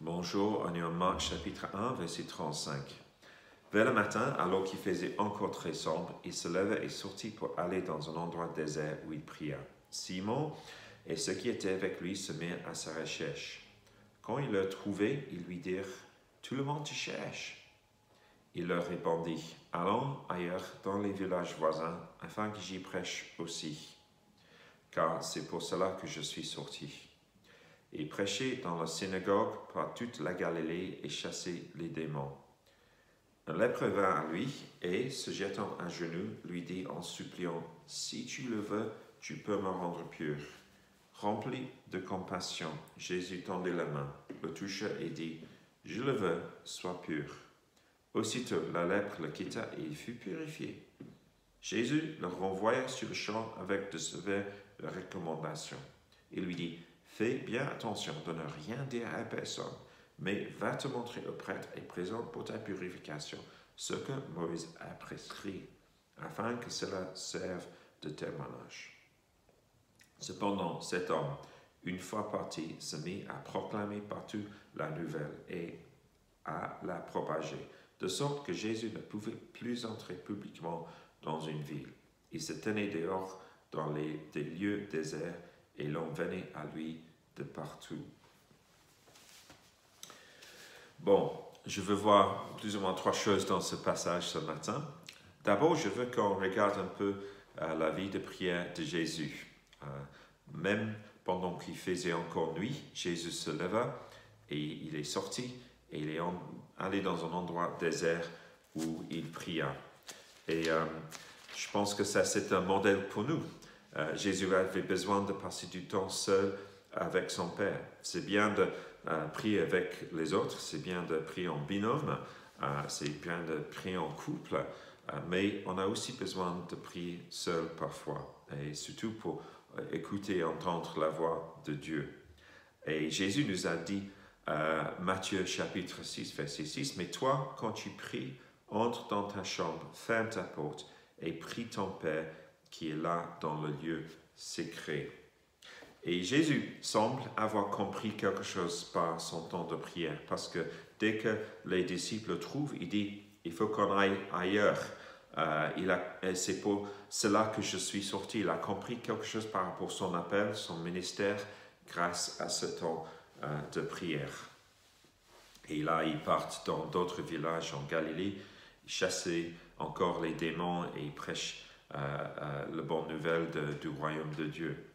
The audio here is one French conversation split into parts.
Bonjour, on est en Marc chapitre 1, verset 35. Vers le matin, alors qu'il faisait encore très sombre, il se leva et sortit pour aller dans un endroit désert où il pria. Simon et ceux qui étaient avec lui se mirent à sa recherche. Quand ils le trouvaient, ils lui dirent « Tout le monde te cherche ». Il leur répondit « Allons ailleurs dans les villages voisins, afin que j'y prêche aussi, car c'est pour cela que je suis sorti. » Il prêchait dans la synagogue par toute la Galilée et chassait les démons. Un lépreux vint à lui et, se jetant à genoux, lui dit en suppliant « Si tu le veux, tu peux me rendre pur. » Rempli de compassion, Jésus tendit la main, le toucha et dit « Je le veux, sois pur. » Aussitôt, la lèpre le quitta et il fut purifié. Jésus le renvoya sur le champ avec de sévères recommandations. Il lui dit « Fais bien attention de ne rien dire à personne, mais va te montrer au prêtre et présente pour ta purification ce que Moïse a prescrit, afin que cela serve de témoignage. » Cependant, cet homme, une fois parti, se mit à proclamer partout la nouvelle et à la propager, de sorte que Jésus ne pouvait plus entrer publiquement dans une ville. Il se tenait dehors dans des lieux déserts et l'on venait à lui de partout. Bon, je veux voir plus ou moins trois choses dans ce passage ce matin. D'abord, je veux qu'on regarde un peu la vie de prière de Jésus. Même pendant qu'il faisait encore nuit, Jésus se leva et il est sorti et il est allé dans un endroit désert où il pria. Et je pense que ça, c'est un modèle pour nous. Jésus avait besoin de passer du temps seul avec son Père. C'est bien de prier avec les autres, c'est bien de prier en binôme, c'est bien de prier en couple, mais on a aussi besoin de prier seul parfois, et surtout pour écouter et entendre la voix de Dieu. Et Jésus nous a dit, Matthieu chapitre 6, verset 6, « Mais toi, quand tu pries, entre dans ta chambre, ferme ta porte et prie ton Père qui est là dans le lieu secret. » Et Jésus semble avoir compris quelque chose par son temps de prière, parce que dès que les disciples le trouvent, il dit « Il faut qu'on aille ailleurs. » C'est pour cela que je suis sorti. Il a compris quelque chose par rapport à son appel, son ministère, grâce à ce temps de prière. Et là, ils partent dans d'autres villages en Galilée, ils chassent encore les démons et ils prêchent la bonne nouvelle du royaume de Dieu.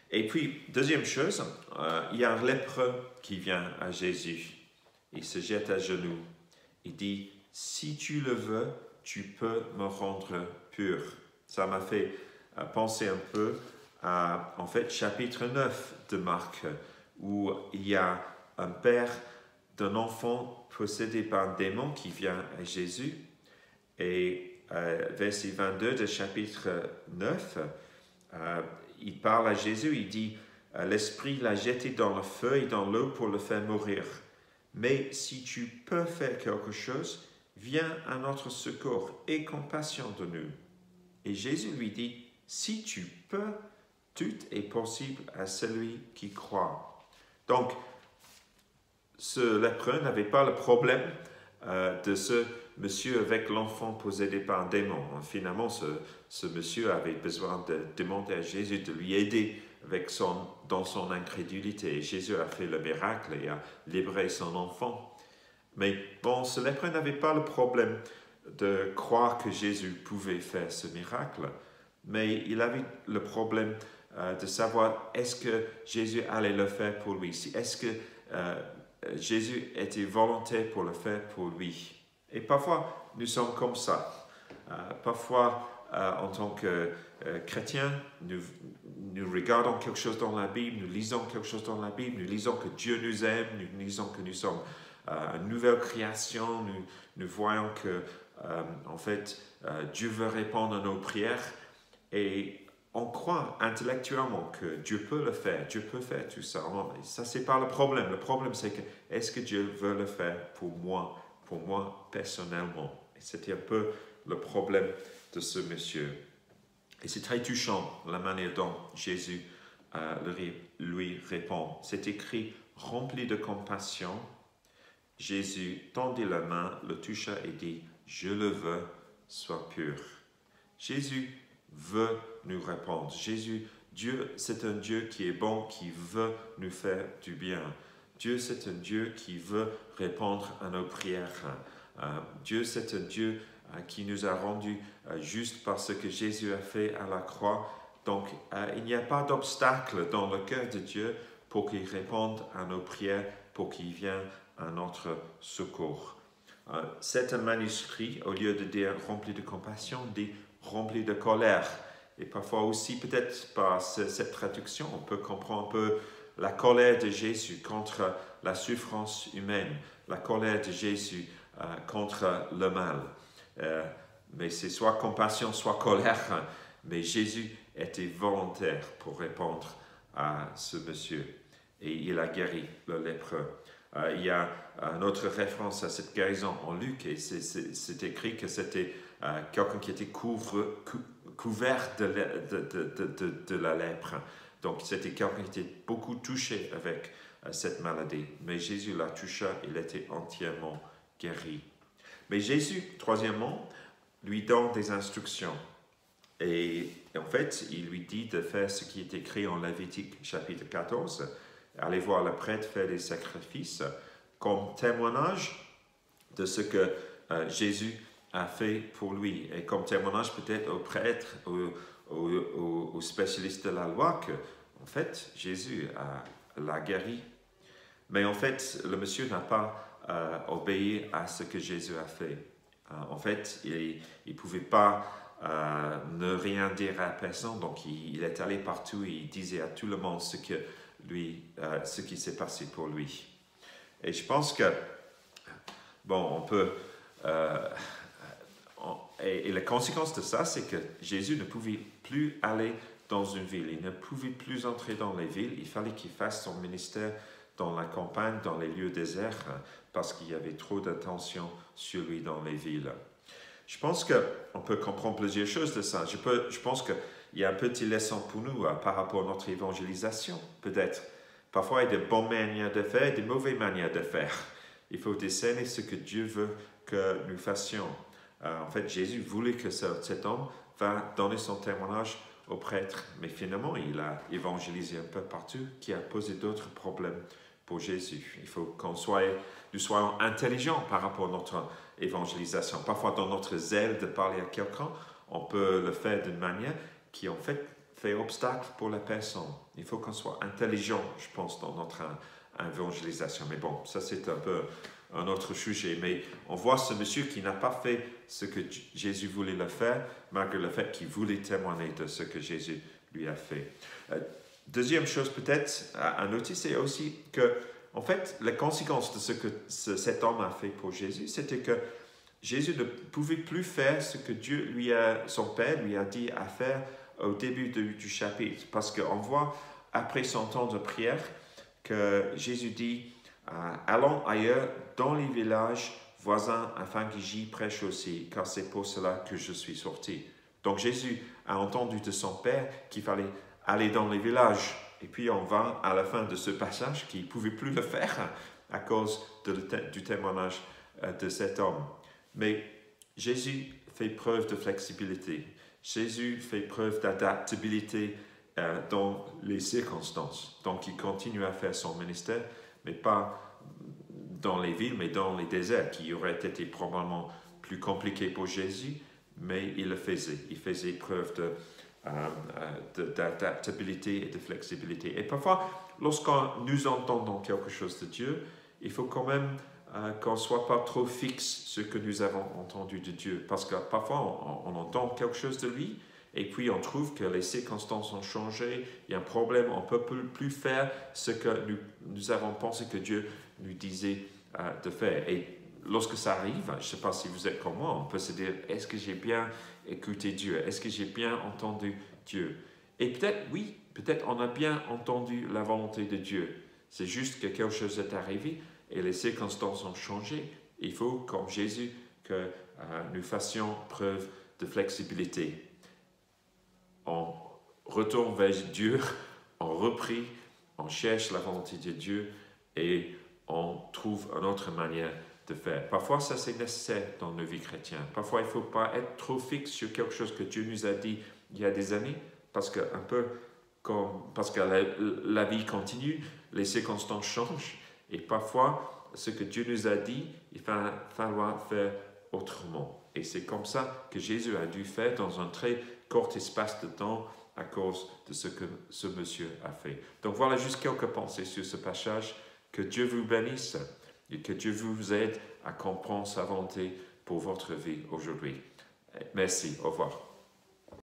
Et puis, deuxième chose, il y a un lépreux qui vient à Jésus. Il se jette à genoux. Il dit, « Si tu le veux, tu peux me rendre pur. » Ça m'a fait penser un peu à, en fait, chapitre 9 de Marc, où il y a un père d'un enfant possédé par un démon qui vient à Jésus. Et verset 22 de chapitre 9, il parle à Jésus, il dit « L'Esprit l'a jeté dans le feu et dans l'eau pour le faire mourir. Mais si tu peux faire quelque chose, viens à notre secours, aie compassion de nous. » Et Jésus lui dit « Si tu peux, tout est possible à celui qui croit. » Donc, ce lépreux n'avait pas le problème de ce monsieur avec l'enfant possédé par un démon. Finalement, ce monsieur avait besoin de demander à Jésus de lui aider dans son incrédulité. Et Jésus a fait le miracle et a libéré son enfant. Mais bon, ce lépreux n'avait pas le problème de croire que Jésus pouvait faire ce miracle, mais il avait le problème de savoir est-ce que Jésus allait le faire pour lui, est-ce que Jésus était volontaire pour le faire pour lui. Et parfois, nous sommes comme ça. Parfois, en tant que chrétiens, nous regardons quelque chose dans la Bible, nous lisons quelque chose dans la Bible, nous lisons que Dieu nous aime, nous lisons que nous sommes une nouvelle création, nous voyons que, en fait, Dieu veut répondre à nos prières et on croit intellectuellement que Dieu peut le faire, Dieu peut faire tout ça. Ça, c'est pas le problème. Le problème, c'est que est-ce que Dieu veut le faire pour moi personnellement? Et c'était un peu le problème de ce monsieur. Et c'est très touchant la manière dont Jésus lui répond. C'est écrit, rempli de compassion. Jésus tendit la main, le toucha et dit, je le veux, sois pur. Jésus veut nous répondre. Dieu, c'est un Dieu qui est bon, qui veut nous faire du bien. Dieu, c'est un Dieu qui veut répondre à nos prières. Dieu, c'est un Dieu qui nous a rendus juste par ce que Jésus a fait à la croix. Donc, il n'y a pas d'obstacle dans le cœur de Dieu pour qu'il réponde à nos prières, pour qu'il vienne à notre secours. C'est un manuscrit, au lieu de dire rempli de compassion, dit rempli de colère. Et parfois aussi, peut-être par cette traduction, on peut comprendre un peu la colère de Jésus contre la souffrance humaine, la colère de Jésus contre le mal. Mais c'est soit compassion, soit colère. Mais Jésus était volontaire pour répondre à ce monsieur. Et il a guéri le lépreux. Il y a une autre référence à cette guérison en Luc, et c'est écrit que c'était quelqu'un qui était couvert de la lèpre. Donc c'était quelqu'un qui était beaucoup touché avec cette maladie. Mais Jésus l'a touché, il était entièrement guéri. Mais Jésus, troisièmement, lui donne des instructions. Et en fait, il lui dit de faire ce qui est écrit en Lévitique chapitre 14. Allez voir le prêtre faire des sacrifices comme témoignage de ce que Jésus a fait pour lui. Et comme témoignage peut-être aux prêtres, aux spécialistes de la loi, que en fait, Jésus l'a guéri. Mais en fait, le monsieur n'a pas obéi à ce que Jésus a fait. En fait, il ne pouvait pas ne rien dire à personne, donc il est allé partout et il disait à tout le monde ce qui s'est passé pour lui. Et je pense que, bon, on peut... et la conséquence de ça, c'est que Jésus ne pouvait plus aller dans une ville, il ne pouvait plus entrer dans les villes, il fallait qu'il fasse son ministère dans la campagne, dans les lieux déserts, parce qu'il y avait trop d'attention sur lui dans les villes. Je pense qu'on peut comprendre plusieurs choses de ça. Je pense qu'il y a une petite leçon pour nous par rapport à notre évangélisation, peut-être. Parfois, il y a de bonnes manières de faire et de mauvaises manières de faire. Il faut discerner ce que Dieu veut que nous fassions. En fait, Jésus voulait que cet homme va donner son témoignage au prêtre, mais finalement, il a évangélisé un peu partout, qui a posé d'autres problèmes pour Jésus. Il faut nous soyons intelligents par rapport à notre évangélisation. Parfois, dans notre zèle de parler à quelqu'un, on peut le faire d'une manière qui, en fait obstacle pour la personne. Il faut qu'on soit intelligent, je pense, dans notre évangélisation. Mais bon, ça, c'est un peu un autre sujet. Mais on voit ce monsieur qui n'a pas fait ce que Jésus voulait le faire, malgré le fait qu'il voulait témoigner de ce que Jésus lui a fait. Deuxième chose peut-être à noter, c'est aussi que, en fait, la conséquence de ce que cet homme a fait pour Jésus, c'était que Jésus ne pouvait plus faire ce que son Père lui a dit à faire au début du chapitre. Parce qu'on voit, après son temps de prière, que Jésus dit « Allons ailleurs dans les villages voisins afin que j'y prêche aussi, car c'est pour cela que je suis sorti. » Donc Jésus a entendu de son Père qu'il fallait aller dans les villages. Et puis on va à la fin de ce passage qu'il ne pouvait plus le faire à cause du témoignage de cet homme. Mais Jésus fait preuve de flexibilité. Jésus fait preuve d'adaptabilité dans les circonstances. Donc il continue à faire son ministère, mais pas dans les villes, mais dans les déserts, qui auraient été probablement plus compliqués pour Jésus, mais il le faisait. Il faisait preuve d'adaptabilité et de flexibilité. Et parfois, lorsqu'on nous entendons quelque chose de Dieu, il faut quand même qu'on ne soit pas trop fixe sur ce que nous avons entendu de Dieu. Parce que parfois, on entend quelque chose de lui, et puis on trouve que les circonstances ont changé, il y a un problème, on ne peut plus faire ce que nous avons pensé que Dieu nous disait de faire. Et lorsque ça arrive, je ne sais pas si vous êtes comme moi, on peut se dire, est-ce que j'ai bien écouté Dieu? Est-ce que j'ai bien entendu Dieu? Et peut-être, oui, peut-être on a bien entendu la volonté de Dieu. C'est juste que quelque chose est arrivé et les circonstances ont changé. Il faut, comme Jésus, que nous fassions preuve de flexibilité. On retourne vers Dieu, on on reprie, on cherche la volonté de Dieu et on trouve une autre manière de faire. Parfois, ça c'est nécessaire dans nos vies chrétiennes. Parfois, il ne faut pas être trop fixe sur quelque chose que Dieu nous a dit il y a des années, parce que la vie continue, les circonstances changent, et parfois, ce que Dieu nous a dit, il va falloir faire autrement. Et c'est comme ça que Jésus a dû faire dans un très court espace de temps à cause de ce que ce monsieur a fait. Donc voilà juste quelques pensées sur ce passage. Que Dieu vous bénisse et que Dieu vous aide à comprendre sa volonté pour votre vie aujourd'hui. Merci, au revoir.